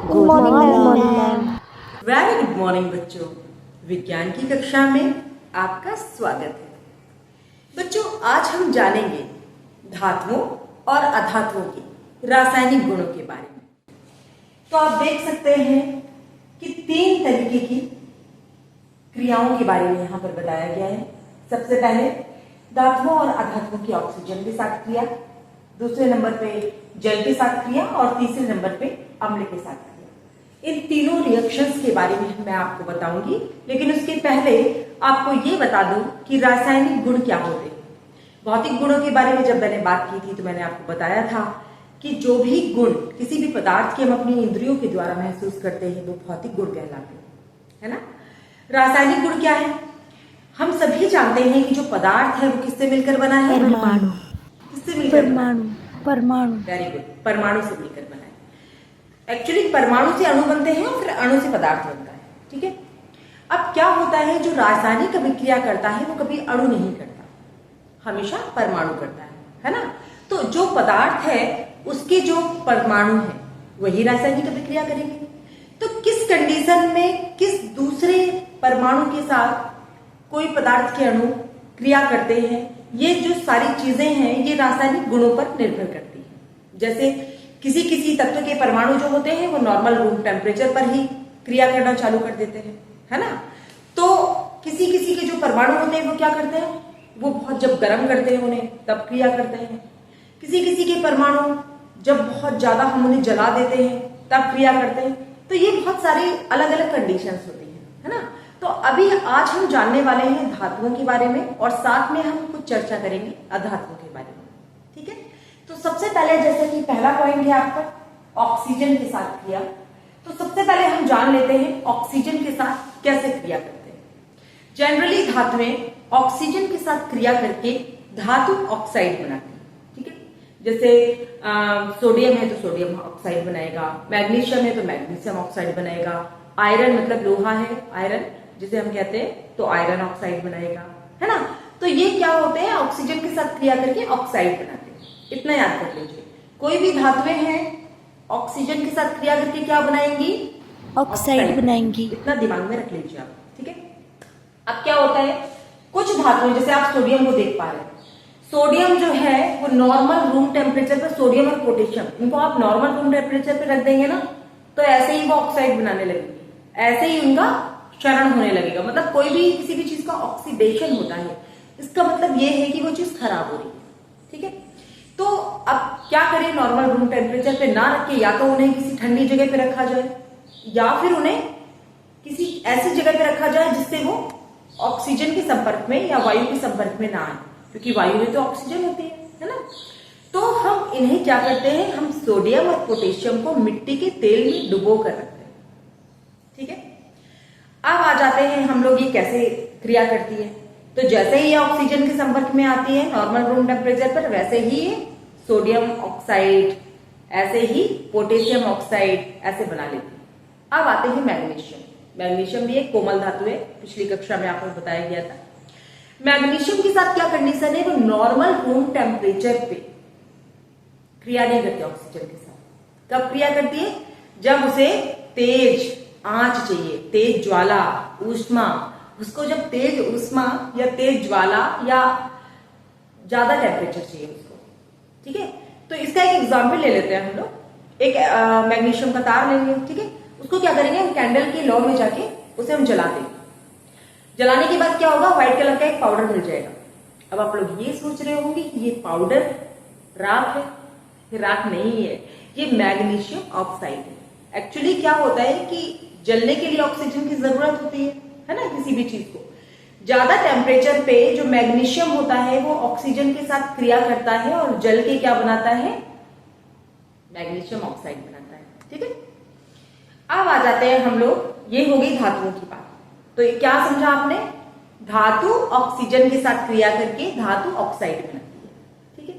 Good morning ma'am. Very good morning बच्चों। विज्ञान की कक्षा में आपका स्वागत है। बच्चों, आज हम जानेंगे धातुओं और अधातुओं के रासायनिक गुणों के बारे में। तो आप देख सकते हैं कि 3 तरीके की क्रियाओं के बारे में यहाँ पर बताया गया है। सबसे पहले धातुओं और अधातुओं की ऑक्सीजन के साथ क्रिया, दूसरे नंबर पे जल के साथ क्रिया और तीसरे नंबर पे अम्ल के साथ क्रिया। इन तीनों रिएक्शंस के बारे में मैं आपको बताऊंगी, लेकिन उसके पहले आपको ये बता दूं कि रासायनिक गुण क्या होते हैं। भौतिक गुणों के बारे में जब मैंने बात की थी तो मैंने आपको बताया था कि जो भी गुण किसी भी पदार्थ के हम अपनी इंद्रियों के द्वारा महसूस करते हैं वो भौतिक गुण कहलाते हैं, है ना। रासायनिक गुण क्या है? हम सभी जानते हैं कि जो पदार्थ है वो किससे मिलकर बना है? परमाणु। किससे मिलकर बना है? परमाणु। वेरी गुड, परमाणु से मिलकर बना है। एक्चुअली परमाणु से अणु बनते हैं और फिर अणु से पदार्थ बनता है, ठीक है। अब क्या होता है, जो रासायनिक अभिक्रिया करता है वो कभी अणु नहीं करता, हमेशा परमाणु करता है ना। तो जो पदार्थ है उसके जो परमाणु है वही रासायनिक अभिक्रिया करेंगे। तो किस कंडीशन में किस दूसरे परमाणु के साथ कोई पदार्थ के अणु क्रिया करते हैं, ये जो सारी चीजें हैं ये रासायनिक गुणों पर निर्भर करती है। जैसे किसी किसी तत्व के परमाणु जो होते हैं वो नॉर्मल रूम टेम्परेचर पर ही क्रिया करना चालू कर देते हैं, है ना। तो किसी किसी के जो परमाणु होते हैं वो क्या करते हैं, वो बहुत जब गर्म करते हैं उन्हें तब क्रिया करते हैं। किसी किसी के परमाणु जब बहुत ज्यादा हम उन्हें जला देते हैं तब क्रिया करते हैं। तो ये बहुत सारी अलग अलग कंडीशंस होती है ना। तो अभी आज हम जानने वाले हैं धातुओं के बारे में और साथ में हम कुछ चर्चा करेंगे अधातुओं के बारे में, ठीक है। तो सबसे पहले जैसे कि पहला पॉइंट है आपका ऑक्सीजन के साथ क्रिया। तो सबसे पहले हम जान लेते हैं ऑक्सीजन के साथ कैसे क्रिया करते हैं। जनरली धातुएं ऑक्सीजन के साथ क्रिया करके धातु ऑक्साइड बनाती है, ठीक है। जैसे सोडियम है तो सोडियम ऑक्साइड बनाएगा, मैग्नीशियम है तो मैग्नीशियम ऑक्साइड बनाएगा, आयरन मतलब लोहा है आयरन जिसे हम कहते हैं तो आयरन ऑक्साइड बनाएगा, है ना। तो ये क्या होते हैं, ऑक्सीजन के साथ क्रिया करके ऑक्साइड बनाते हैं। इतना याद कर लीजिए, कोई भी धातुएं हैं ऑक्सीजन के साथ क्रिया करके क्या बनाएंगी? ऑक्साइड बनाएंगी। इतना दिमाग में रख लीजिए आप, ठीक है। अब क्या होता है, कुछ धातुएं जैसे आप सोडियम को देख पा रहे हैं, सोडियम जो है वो नॉर्मल रूम टेम्परेचर पर, सोडियम और पोटेशियम इनको आप नॉर्मल रूम टेम्परेचर पर रख देंगे ना तो ऐसे ही वो ऑक्साइड बनाने लगेंगे, ऐसे ही उनका क्षरण होने लगेगा। मतलब कोई भी किसी भी चीज का ऑक्सीडेशन होता है, इसका मतलब ये है कि वो चीज खराब हो रही है, ठीक है। तो अब क्या करें, नॉर्मल रूम टेम्परेचर पे ना रख के या तो उन्हें किसी ठंडी जगह पे रखा जाए या फिर उन्हें किसी ऐसी जगह पे रखा जाए जिससे वो ऑक्सीजन के संपर्क में या वायु के संपर्क में ना आए, क्योंकि वायु में तो ऑक्सीजन होती है ना। तो हम इन्हें क्या करते हैं, हम सोडियम और पोटेशियम को मिट्टी के तेल में डुबो कर रखते हैं, ठीक है। अब आ जाते हैं हम लोग ये कैसे क्रिया करती है। तो जैसे ही ये ऑक्सीजन के संपर्क में आती है नॉर्मल रूम टेम्परेचर पर, वैसे ही ये सोडियम ऑक्साइड, ऐसे ही पोटेशियम ऑक्साइड ऐसे बना लेती है। अब आते हैं मैग्नीशियम। मैग्नीशियम भी एक कोमल धातु है, पिछली कक्षा में आपको बताया गया था। मैग्नीशियम के साथ क्या कंडीशन है, वो नॉर्मल रूम टेम्परेचर पे क्रिया नहीं करती ऑक्सीजन के साथ। कब क्रिया करती है, जब उसे तेज आंच चाहिए, तेज ज्वाला ऊष्मा, उसको जब तेज ऊष्मा या तेज ज्वाला या ज्यादा टेम्परेचर चाहिए उसको, ठीक है। तो इसका एक एग्जांपल ले लेते हैं हम लोग। एक मैग्नीशियम का तार लेंगे, ठीक है। उसको क्या करेंगे, हम कैंडल की लौ में जाके उसे हम जला देंगे। जलाने के बाद क्या होगा, व्हाइट कलर का एक पाउडर मिल जाएगा। अब आप लोग ये सोच रहे होंगे कि ये पाउडर राख है, ये राख नहीं है, ये मैग्नीशियम ऑक्साइड है। एक्चुअली क्या होता है कि जलने के लिए ऑक्सीजन की जरूरत होती है ना, किसी भी चीज को। ज्यादा टेम्परेचर पे जो मैग्नीशियम होता है वो ऑक्सीजन के साथ क्रिया करता है और जल के क्या बनाता है, मैग्नीशियम ऑक्साइड बनाता है, ठीक है। अब आ जाते हैं हम लोग, ये हो गई धातुओं की बात। तो ये क्या समझा आपने, धातु ऑक्सीजन के साथ क्रिया करके धातु ऑक्साइड बनाती है, ठीक है।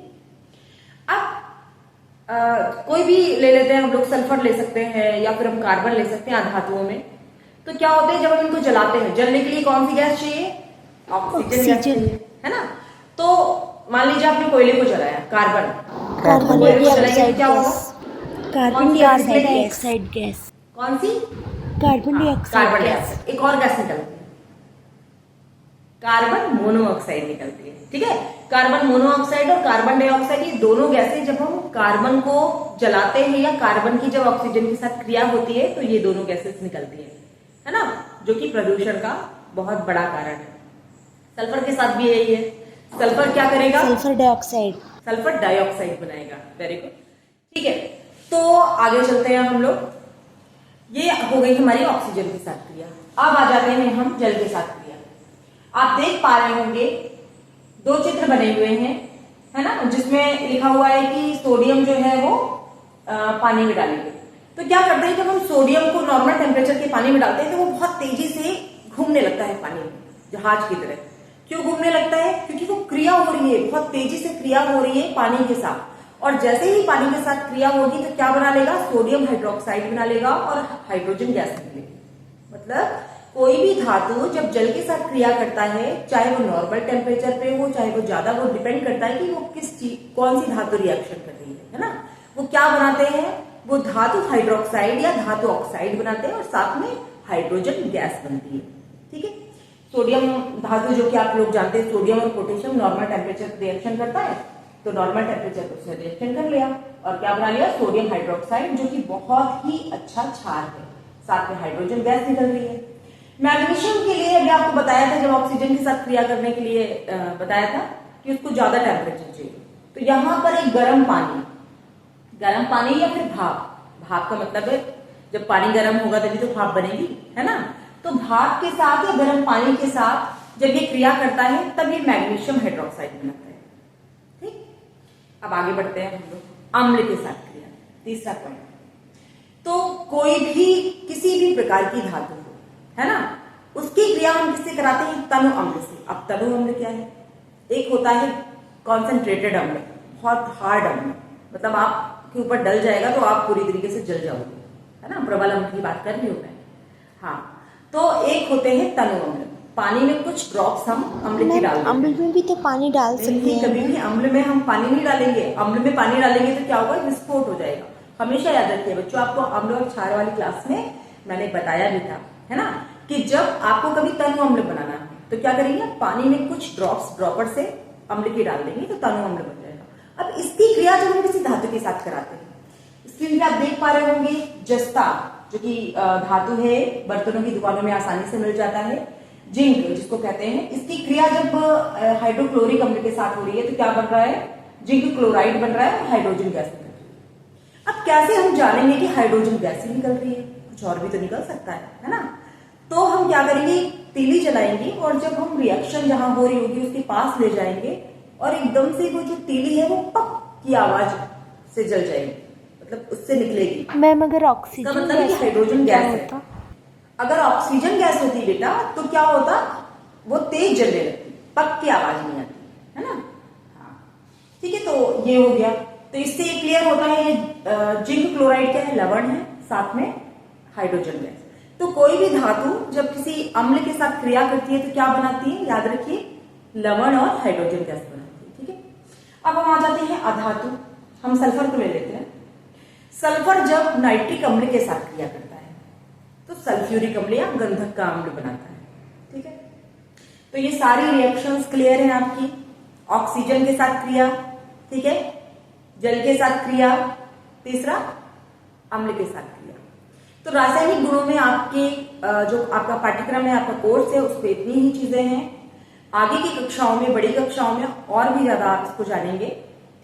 अब कोई भी ले लेते हैं हम लोग, सल्फर ले सकते हैं या फिर हम कार्बन ले सकते हैं धातुओं में। तो क्या होता है, जब हम इनको जलाते हैं, जलने के लिए कौन सी गैस चाहिए, ऑक्सीजन गैस चाहिए, है ना। तो मान लीजिए आपने कोयले को जलाया, कार्बन कार्बन कोयले को जलाएंगे क्या होगा, कार्बन डाइऑक्साइड गैस। कौन सी? Carbon dioxide carbon gas. Dioxide. एक और गैस निकलती है, कार्बन मोनोऑक्साइड निकलती है। ठीक है, कार्बन मोनोऑक्साइड और कार्बन डाइऑक्साइड ये दोनों गैसें जब हम कार्बन को जलाते हैं या कार्बन की जब ऑक्सीजन के साथ क्रिया होती है तो ये दोनों गैसेस निकलती है ना, जो कि प्रदूषण का बहुत बड़ा कारण है। सल्फर के साथ भी यही है। सल्फर क्या करेगा? Sulphur dioxide. सल्फर डाइऑक्साइड बनाएगा। Very good. ठीक है, तो आगे चलते हैं हम लोग। ये हो गई हमारी ऑक्सीजन के साथ क्रिया। अब आ जाते हैं हम जल के साथ क्रिया। आप देख पा रहे होंगे दो चित्र बने हुए हैं, है ना, जिसमें लिखा हुआ है कि सोडियम जो है वो पानी में डालेंगे। तो क्या करते हैं, जब हम सोडियम को नॉर्मल टेम्परेचर के पानी में डालते हैं तो वो बहुत तेजी से घूमने लगता है पानी में, जहाज की तरह। क्यों घूमने लगता है? क्योंकि वो क्रिया हो रही है, बहुत तेजी से क्रिया हो रही है पानी के साथ। और जैसे ही पानी के साथ क्रिया होगी तो क्या बना लेगा? सोडियम हाइड्रोक्साइड बना लेगा और हाइड्रोजन गैस निकलेगी। मतलब कोई भी धातु जब जल के साथ क्रिया करता है, चाहे वो नॉर्मल टेम्परेचर पे हो चाहे वो ज्यादा, वो डिपेंड करता है कि वो किस चीज, कौन सी धातु रिएक्शन कर रही है ना। वो क्या बनाते हैं? वो धातु हाइड्रोक्साइड या धातु ऑक्साइड बनाते हैं और साथ में हाइड्रोजन गैस बनती है। ठीक है, सोडियम धातु जो कि आप लोग जानते हैं, सोडियम और पोटेशियम नॉर्मल टेम्परेचर पर रिएक्शन करता है, तो नॉर्मल टेम्परेचर पर उसने रिएक्शन कर लिया और क्या बना लिया? सोडियम हाइड्रोक्साइड, जो कि बहुत ही अच्छा क्षार है। साथ में हाइड्रोजन गैस निकल रही है। मैग्नीशियम के लिए अभी आपको बताया था, जब ऑक्सीजन के साथ क्रिया करने के लिए बताया था कि उसको ज्यादा टेम्परेचर चाहिए। तो यहां पर एक गर्म पानी या फिर भाप का मतलब है जब पानी गर्म होगा तभी तो भाप बनेगी, है ना। तो भाप के साथ या गर्म पानी के साथ जब ये क्रिया करता है तब ये मैग्नीशियम हाइड्रोक्साइड बनाता है। ठीक, अब आगे बढ़ते हैं हम लोग अम्ल के साथ क्रिया। तीसरा पॉइंट, तो कोई भी किसी भी प्रकार की धातु हो, है ना, उसकी क्रिया हम किससे कराते हैं? तनु अम्ल से। अब तनु अम्ल क्या है? एक होता है कॉन्सेंट्रेटेड अम्ल, बहुत हार्ड अम्ल, मतलब आपके ऊपर डल जाएगा तो आप पूरी तरीके से जल जाओगे, है ना, प्रबल अम्ल की बात कर रही हूं मैं। हाँ, तो एक होते हैं तनु अम्ल, पानी में कुछ ड्रॉप्स हम अम्ल की डाल देते हैं। अम्ल में भी तो पानी डाल सकते हैं। कभी भी अम्ल में हम पानी नहीं डालेंगे। अम्ल में पानी डालेंगे तो क्या होगा? विस्फोट हो जाएगा। हमेशा याद रखिए बच्चों, आपको अम्ल और क्षार वाली क्लास में मैंने बताया भी था, है ना, कि जब आपको कभी तनु अम्ल बनाना है तो क्या करेंगे? पानी में कुछ ड्रॉपर से अम्ल की डाल देंगे तो तनु अम्ल बन जाएगा। अब इसकी क्रिया जब हम किसी धातु के साथ कराते हैं, स्क्रीन पे आप देख पा रहे होंगे जस्ता, जो कि धातु है, बर्तनों की दुकानों में आसानी से मिल जाता है। जिंक जिसको कहते हैं, इसकी क्रिया जब हाइड्रोक्लोरिक अम्ल के साथ हो रही है तो क्या बन रहा है? जिंक क्लोराइड बन रहा है और हाइड्रोजन गैस निकल रही है। अब कैसे हम जानेंगे कि हाइड्रोजन गैस ही निकल रही है? कुछ और भी तो निकल सकता है ना। तो हम क्या करेंगे? तीली जलाएंगे और जब हम रिएक्शन जहां हो रही होगी उसके पास ले जाएंगे और एकदम से वो जो तीली है वो पक की आवाज से जल जाएगी, मतलब उससे निकलेगी। मैम अगर ऑक्सीजन मतलब कि हाइड्रोजन गैस है। अगर ऑक्सीजन गैस होती बेटा तो क्या होता? वो तेज जलने लगती, पक की आवाज नहीं आती, है ना। हाँ, ठीक है, तो ये हो गया। तो इससे ये क्लियर होता है ये जिंक क्लोराइड क्या है? लवण है, साथ में हाइड्रोजन गैस। तो कोई भी धातु जब किसी अम्ल के साथ क्रिया करती है तो क्या बनाती है? याद रखिए, लवण और हाइड्रोजन गैस बनाती है। ठीक है, अब हम आ जाते हैं अधातु। हम सल्फर को ले लेते हैं। सल्फर जब नाइट्रिक अम्ल के साथ क्रिया करता है तो सल्फ्यूरिक अम्ल या गंधक का अम्ल बनाता है। ठीक है, तो ये सारी रिएक्शंस क्लियर है आपकी। ऑक्सीजन के साथ क्रिया, ठीक है, जल के साथ क्रिया, तीसरा अम्ल के साथ क्रिया। तो रासायनिक गुणों में आपके जो आपका पाठ्यक्रम है, आपका कोर्स है, उस पर इतनी ही चीजें हैं। आगे की कक्षाओं में, बड़ी कक्षाओं में और भी ज्यादा आप इसको जानेंगे।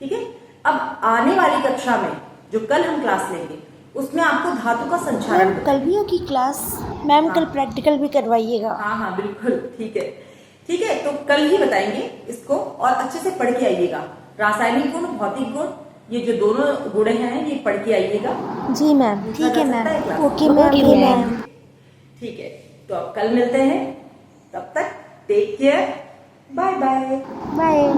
ठीक है, अब आने वाली कक्षा में जो कल हम क्लास लेंगे उसमें आपको धातु का संचालन। कल भी होगी क्लास मैम? कल प्रैक्टिकल भी करवाइएगा। हाँ बिल्कुल, ठीक है। ठीक है, तो कल ही बताएंगे इसको और अच्छे से पढ़ के आइएगा। रासायनिक गुण, भौतिक गुण, ये जो दोनों गुण हैं ये पढ़ के आइएगा। जी मैम, ठीक है मैम। Okay ma'am. ठीक है, तो अब कल मिलते हैं, तब तक take care, bye bye. Bye.